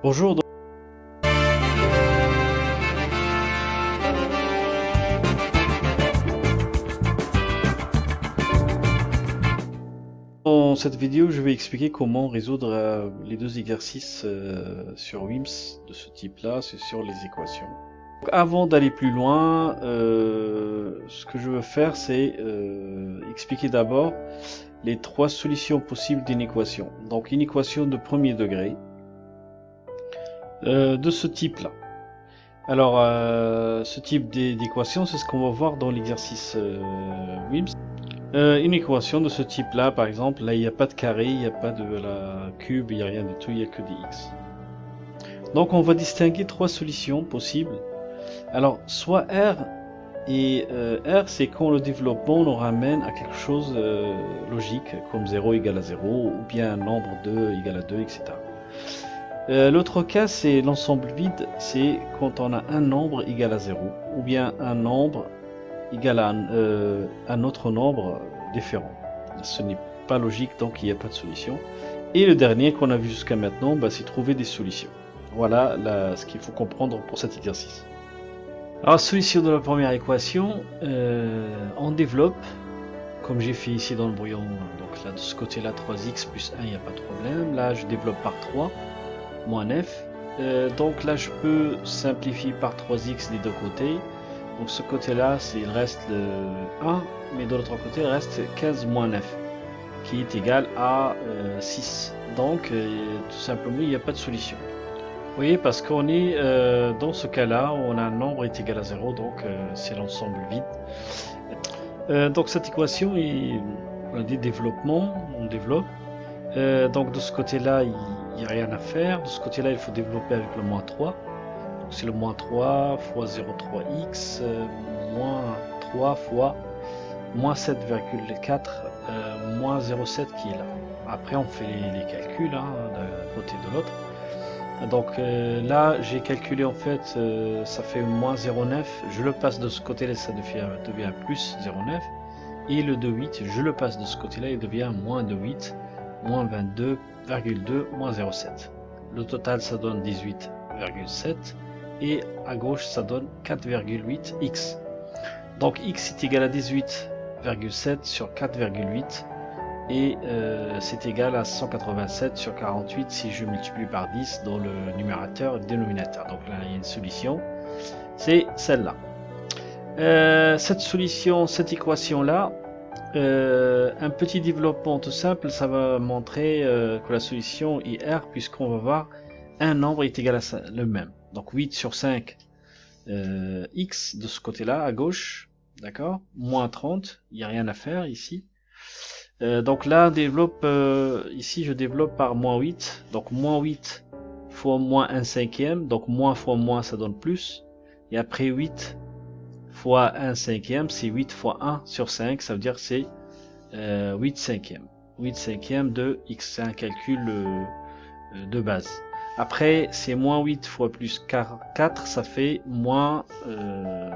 Bonjour, dans cette vidéo je vais expliquer comment résoudre les deux exercices sur WIMS de ce type-là, c'est sur les équations. Donc, avant d'aller plus loin, ce que je veux faire c'est expliquer d'abord les trois solutions possibles d'une équation. Donc une équation de premier degré de ce type-là. Alors ce type d'équation c'est ce qu'on va voir dans l'exercice WIMS. Une équation de ce type-là, par exemple, là il n'y a pas de carré, il n'y a pas de la cube, il n'y a rien du tout, il n'y a que des x. Donc on va distinguer trois solutions possibles. Alors, soit R, et R c'est quand le développement nous ramène à quelque chose logique, comme 0 égale à 0, ou bien un nombre 2 égale à 2, etc. L'autre cas c'est l'ensemble vide, c'est quand on a un nombre égal à 0, ou bien un nombre égal à un autre nombre différent. Ce n'est pas logique, donc il n'y a pas de solution. Et le dernier qu'on a vu jusqu'à maintenant, c'est trouver des solutions. Voilà ce qu'il faut comprendre pour cet exercice. Alors, solution de la première équation, on développe, comme j'ai fait ici dans le brouillon, donc là de ce côté-là 3x plus 1, il n'y a pas de problème. Là je développe par 3, moins f. Donc là je peux simplifier par 3x des deux côtés. Donc ce côté-là, il reste le 1, mais de l'autre côté, il reste 15 moins 9, qui est égal à 6. Donc tout simplement, il n'y a pas de solution. Vous voyez, parce qu'on est dans ce cas-là, on a un nombre est égal à 0, donc c'est l'ensemble vide. Donc cette équation, on a des développements, on développe. Donc de ce côté-là, il n'y a rien à faire. De ce côté-là, il faut développer avec le moins 3. C'est le moins 3 fois 0,3x moins 3 fois moins 7,4 moins 0,7 qui est là. Après on fait les calculs d'un côté et de l'autre. Donc là j'ai calculé en fait ça fait moins 0,9, je le passe de ce côté là, ça devient plus 0,9, et le 2,8 je le passe de ce côté là, il devient moins 2,8 moins 22,2 moins 0,7. Le total ça donne 18,7, et à gauche ça donne 4,8x. Donc x est égal à 18,7 sur 4,8, et c'est égal à 187 sur 48 si je multiplie par 10 dans le numérateur et le dénominateur. Donc là il y a une solution, c'est celle-là. Cette solution, cette équation là, un petit développement tout simple, ça va montrer que la solution est R, puisqu'on va voir un nombre est égal à le même. Donc 8 sur 5 x de ce côté-là, à gauche, d'accord, moins 30, il n'y a rien à faire ici. Donc là, ici je développe par moins 8, donc moins 8 fois moins 1 cinquième, donc moins fois moins ça donne plus, et après 8 fois 1 cinquième, c'est 8 fois 1 sur 5, ça veut dire c'est 8 cinquièmes. 8 cinquièmes de x, c'est un calcul de base. Après, c'est moins 8 fois plus 4, ça fait moins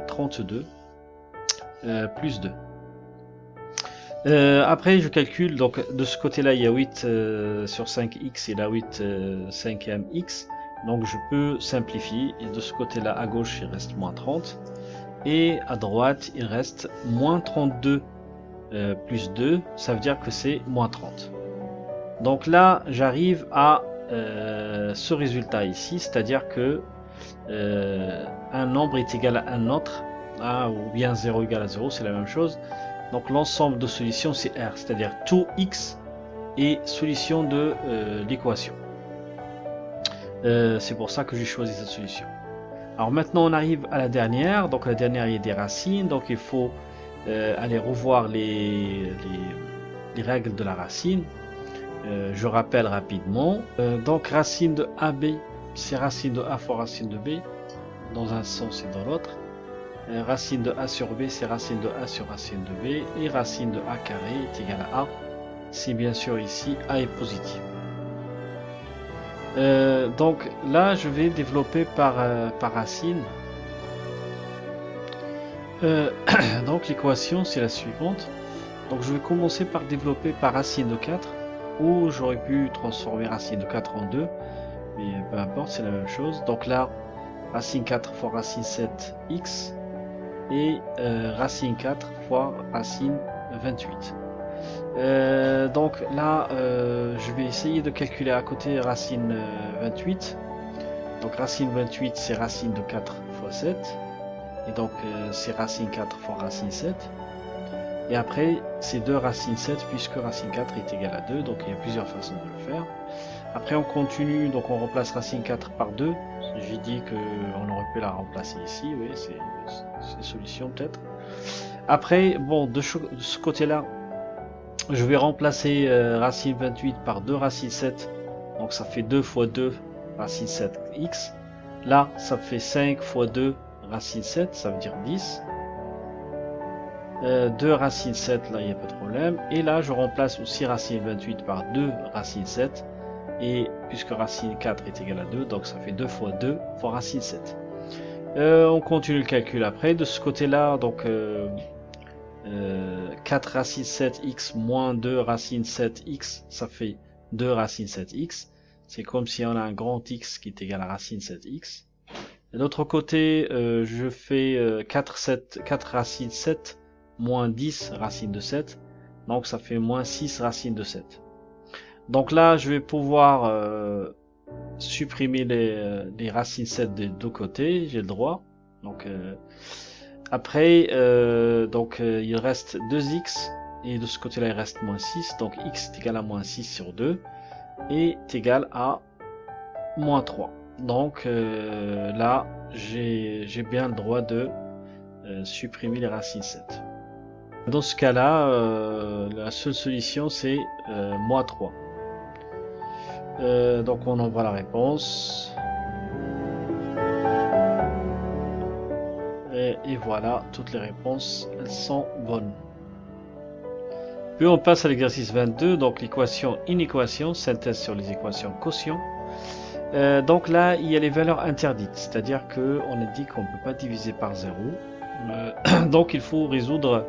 32 plus 2. Après, je calcule, donc de ce côté-là, il y a 8 sur 5x, et là 8 cinquième x. Donc je peux simplifier, et de ce côté-là, à gauche, il reste moins 30. Et à droite, il reste moins 32 plus 2, ça veut dire que c'est moins 30. Donc là, j'arrive à ce résultat ici, c'est-à-dire que un nombre est égal à un autre, ou bien 0 égale à 0, c'est la même chose. Donc l'ensemble de solutions c'est R, c'est-à-dire tout x est solution de l'équation. C'est pour ça que j'ai choisi cette solution. Alors maintenant on arrive à la dernière, donc la dernière il y a des racines, donc il faut aller revoir les règles de la racine. Je rappelle rapidement. Donc racine de AB, c'est racine de A fois racine de B, dans un sens et dans l'autre. Racine de A sur B, c'est racine de A sur racine de B. Et racine de A carré est égal à A, si bien sûr ici A est positif. Donc là je vais développer par racine. Donc l'équation c'est la suivante. Donc je vais commencer par développer par racine de 4, ou j'aurais pu transformer racine de 4 en 2, mais peu importe, c'est la même chose. Donc là, racine 4 fois racine 7 x et racine 4 fois racine 28. Donc là, je vais essayer de calculer à côté racine 28. Donc racine 28, c'est racine de 4 fois 7. Et donc c'est racine 4 fois racine 7. Et après, c'est 2 racine 7 puisque racine 4 est égale à 2. Donc il y a plusieurs façons de le faire. Après on continue, donc on remplace racine 4 par 2. J'ai dit qu'on aurait pu la remplacer ici, oui, c'est solution peut-être. Après, bon, de ce côté-là, je vais remplacer racine 28 par 2 racine 7. Donc ça fait 2 fois 2 racine 7x. Là, ça fait 5 fois 2 racine 7, ça veut dire 10. 2 racine 7, là il n'y a pas de problème. Et là, je remplace aussi racine 28 par 2 racine 7. Et puisque racine 4 est égal à 2, donc ça fait 2 fois 2 fois racine 7. On continue le calcul après. De ce côté-là, donc 4 racine 7x moins 2 racine 7x, ça fait 2 racine 7x. C'est comme si on a un grand x qui est égal à racine 7x. De l'autre côté, je fais 4 racine 7 moins 10 racine de 7. Donc ça fait moins 6 racine de 7. Donc là, je vais pouvoir supprimer les racines 7 des deux côtés. J'ai le droit. Donc après, il reste 2x. Et de ce côté-là, il reste moins 6. Donc x est égal à moins 6 sur 2. Et est égal à moins 3. Donc là, j'ai bien le droit de supprimer les racines 7. Dans ce cas-là, la seule solution c'est moins 3. Donc on envoie la réponse. Et voilà, toutes les réponses, elles sont bonnes. Puis on passe à l'exercice 22, donc l'équation inéquation, synthèse sur les équations quotient. Donc là, il y a les valeurs interdites, c'est-à-dire qu'on a dit qu'on ne peut pas diviser par 0. Donc il faut résoudre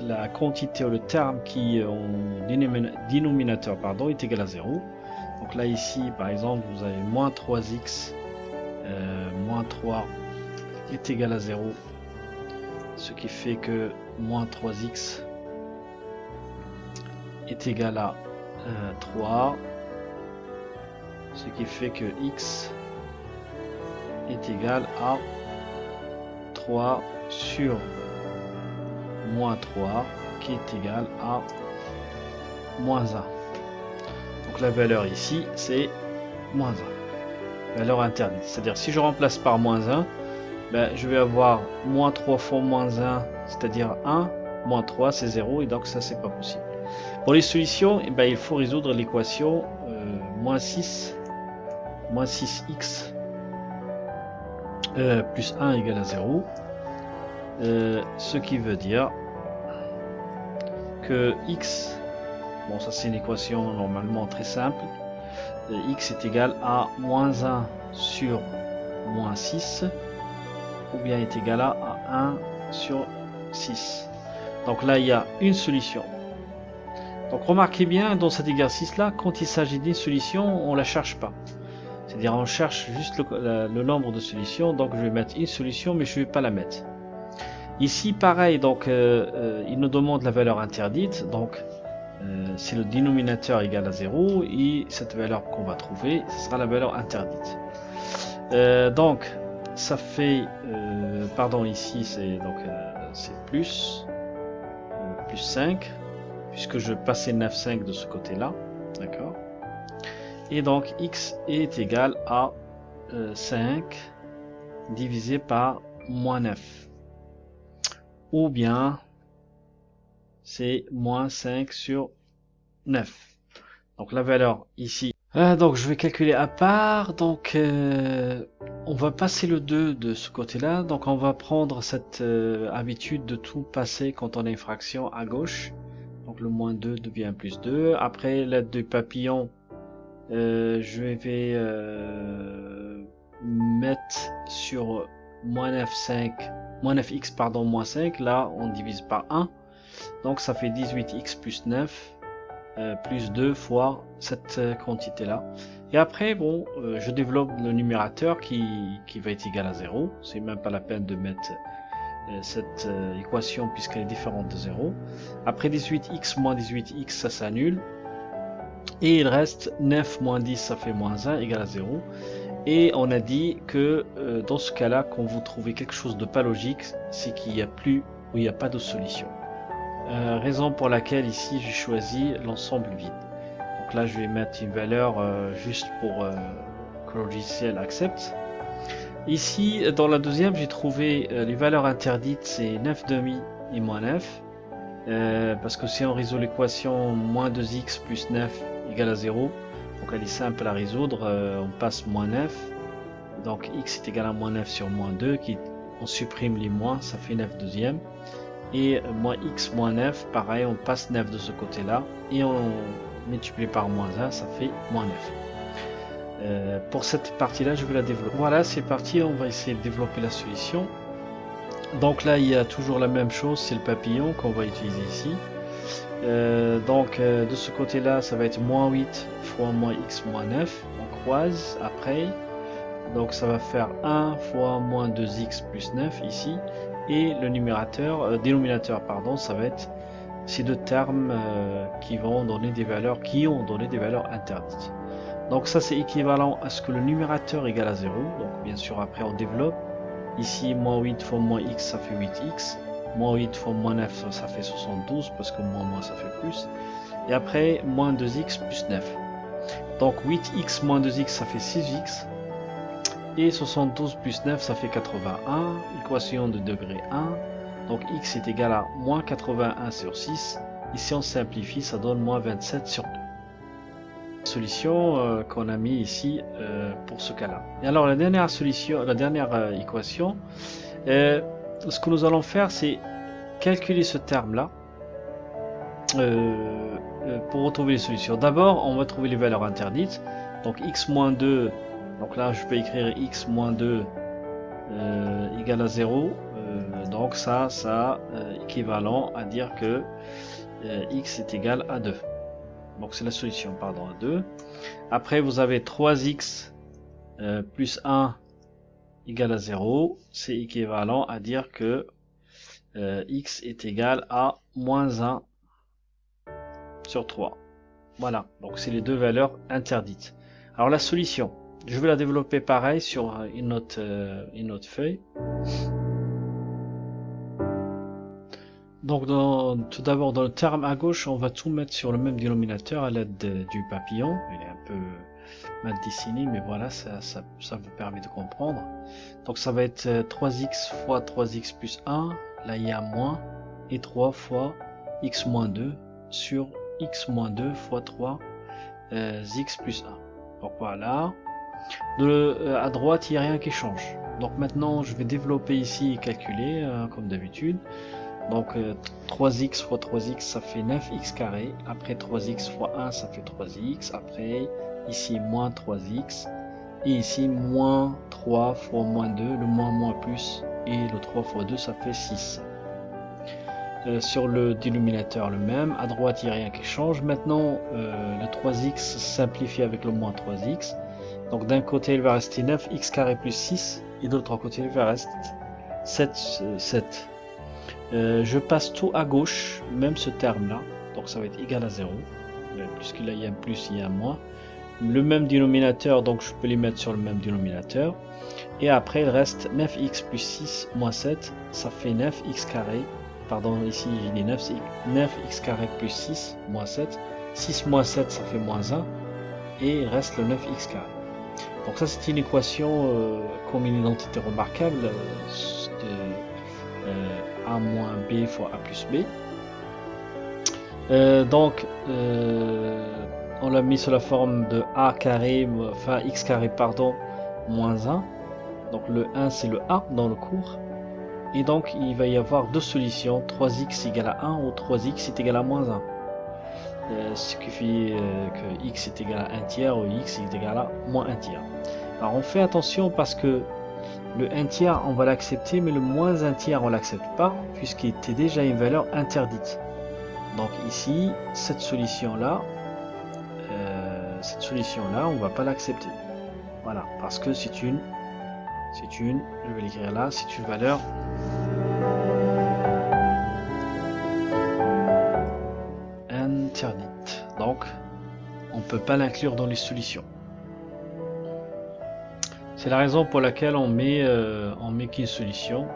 la quantité ou le terme qui en dénominateur est égal à 0. Donc là ici par exemple vous avez moins 3x moins 3 est égal à 0, ce qui fait que moins 3x est égal à 3, ce qui fait que x est égal à 3 sur moins 3 qui est égal à moins 1. Donc la valeur ici c'est moins 1, valeur interdite. C'est-à-dire si je remplace par moins 1, je vais avoir moins 3 fois moins 1, c'est-à-dire 1, moins 3 c'est 0 et donc ça c'est pas possible. Pour les solutions, il faut résoudre l'équation moins 6x plus 1 égale à 0. Ce qui veut dire que x, bon ça c'est une équation normalement très simple, x est égal à moins 1 sur moins 6 ou bien est égal à 1 sur 6. Donc là il y a une solution. Donc remarquez bien dans cet exercice là, quand il s'agit d'une solution, on la cherche pas. C'est-à-dire on cherche juste le nombre de solutions, donc je vais mettre une solution mais je ne vais pas la mettre. Ici pareil, donc il nous demande la valeur interdite, donc c'est le dénominateur égal à 0 et cette valeur qu'on va trouver, ce sera la valeur interdite. Donc ça fait, ici c'est plus 5, puisque je passais 9,5 de ce côté-là, d'accord. Et donc x est égal à 5 divisé par moins 9. Ou bien c'est moins 5 sur 9. Donc la valeur ici. Donc je vais calculer à part. Donc on va passer le 2 de ce côté-là. Donc on va prendre cette habitude de tout passer quand on a une fraction à gauche. Donc le moins 2 devient plus 2. Après l'aide du papillon, je vais mettre sur moins 9x moins 5. Là on divise par 1. Donc ça fait 18x plus 9 plus 2 fois cette quantité-là. Et après, bon, je développe le numérateur qui va être égal à 0. C'est même pas la peine de mettre cette équation puisqu'elle est différente de 0. Après 18x moins 18x, ça s'annule. Et il reste 9 moins 10, ça fait moins 1, égal à 0. Et on a dit que dans ce cas-là, quand vous trouvez quelque chose de pas logique, c'est qu'il n'y a plus ou il n'y a pas de solution. Raison pour laquelle ici j'ai choisi l'ensemble vide. Donc là je vais mettre une valeur juste pour que le logiciel accepte. Ici dans la deuxième j'ai trouvé les valeurs interdites, c'est 9 demi et moins 9. Parce que si on résout l'équation moins 2x plus 9 égale à 0, donc elle est simple à résoudre, on passe moins 9, donc x est égal à moins 9 sur moins 2, on supprime les moins, ça fait 9 deuxième, et moins x moins 9, pareil, on passe 9 de ce côté là, et on multiplie par moins 1, ça fait moins 9. Pour cette partie là je vais la développer. Voilà, c'est parti, on va essayer de développer la solution. Donc là il y a toujours la même chose, c'est le papillon qu'on va utiliser ici. De ce côté là ça va être moins 8 fois moins x moins 9, on croise après, donc ça va faire 1 fois moins 2x plus 9 ici, et le dénominateur pardon, ça va être ces deux termes qui ont donné des valeurs interdites. Donc ça c'est équivalent à ce que le numérateur égale à 0, donc bien sûr après on développe, ici moins 8 fois moins x ça fait 8x, moins 8 fois moins 9 ça fait 72 parce que moins ça fait plus, et après moins 2x plus 9, donc 8x moins 2x ça fait 6x, et 72 plus 9 ça fait 81, équation de degré 1, donc x est égal à moins 81 sur 6, ici on simplifie, ça donne moins 27 sur 2. Solution qu'on a mis ici pour ce cas là. Et alors la dernière équation, ce que nous allons faire c'est calculer ce terme là pour retrouver les solutions. D'abord on va trouver les valeurs interdites, donc x moins 2, donc là je peux écrire x moins 2 égale à 0, donc ça équivalent à dire que x est égal à 2. Donc c'est la solution, pardon, à 2. Après vous avez 3x plus 1 égale à 0. C'est équivalent à dire que x est égal à moins 1 sur 3. Voilà, donc c'est les deux valeurs interdites. Alors la solution, je vais la développer pareil sur une autre feuille. Donc tout d'abord dans le terme à gauche, on va tout mettre sur le même dénominateur à l'aide du papillon. Il est un peu mal dessiné, mais voilà, ça vous permet de comprendre. Donc ça va être 3x fois 3x plus 1, là il y a moins, et 3 fois x moins 2 sur x moins 2 fois 3 x plus 1. Donc voilà. À droite, il n'y a rien qui change. Donc maintenant, je vais développer ici et calculer, comme d'habitude. Donc 3x fois 3x ça fait 9x carré, après 3x fois 1 ça fait 3x, après ici moins 3x, et ici moins 3 fois moins 2, le moins plus, et le 3 fois 2 ça fait 6. Sur le dénominateur le même, à droite il n'y a rien qui change. Maintenant le 3x simplifie avec le moins 3x, donc d'un côté il va rester 9x carré plus 6, et de l'autre côté il va rester 7. Je passe tout à gauche, même ce terme là, donc ça va être égal à 0, puisque là il y a un plus, il y a un moins, le même dénominateur, donc je peux les mettre sur le même dénominateur, et après il reste 9x plus 6 moins 7, ça fait 9x carré, pardon ici il est 9x carré plus 6 moins 7, 6 moins 7 ça fait moins 1, et il reste le 9x carré. Donc ça c'est une équation comme une identité remarquable a moins b fois a plus b. On l'a mis sous la forme de a carré, enfin x carré pardon, moins 1. Donc le 1 c'est le a dans le cours. Et donc il va y avoir deux solutions, 3x égale à 1 ou 3x est égal à moins 1. Ce qui fait que x est égal à 1 tiers ou x est égal à moins 1 tiers. Alors on fait attention parce que le 1 tiers on va l'accepter, mais le moins 1 tiers on l'accepte pas puisqu'il était déjà une valeur interdite. Donc ici, cette solution-là, on va pas l'accepter. Voilà, parce que c'est une, je vais l'écrire là, c'est une valeur interdite. Donc, on peut pas l'inclure dans les solutions. C'est la raison pour laquelle on met qu'une solution.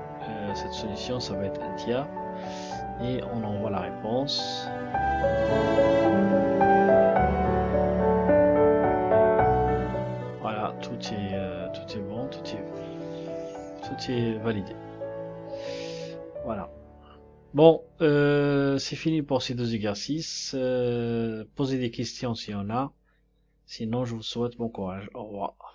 Cette solution, ça va être un tiers. Et on envoie la réponse. Voilà, tout est bon, tout est validé. Voilà. Bon, c'est fini pour ces deux exercices. Posez des questions s'il y en a. Sinon, je vous souhaite bon courage. Au revoir.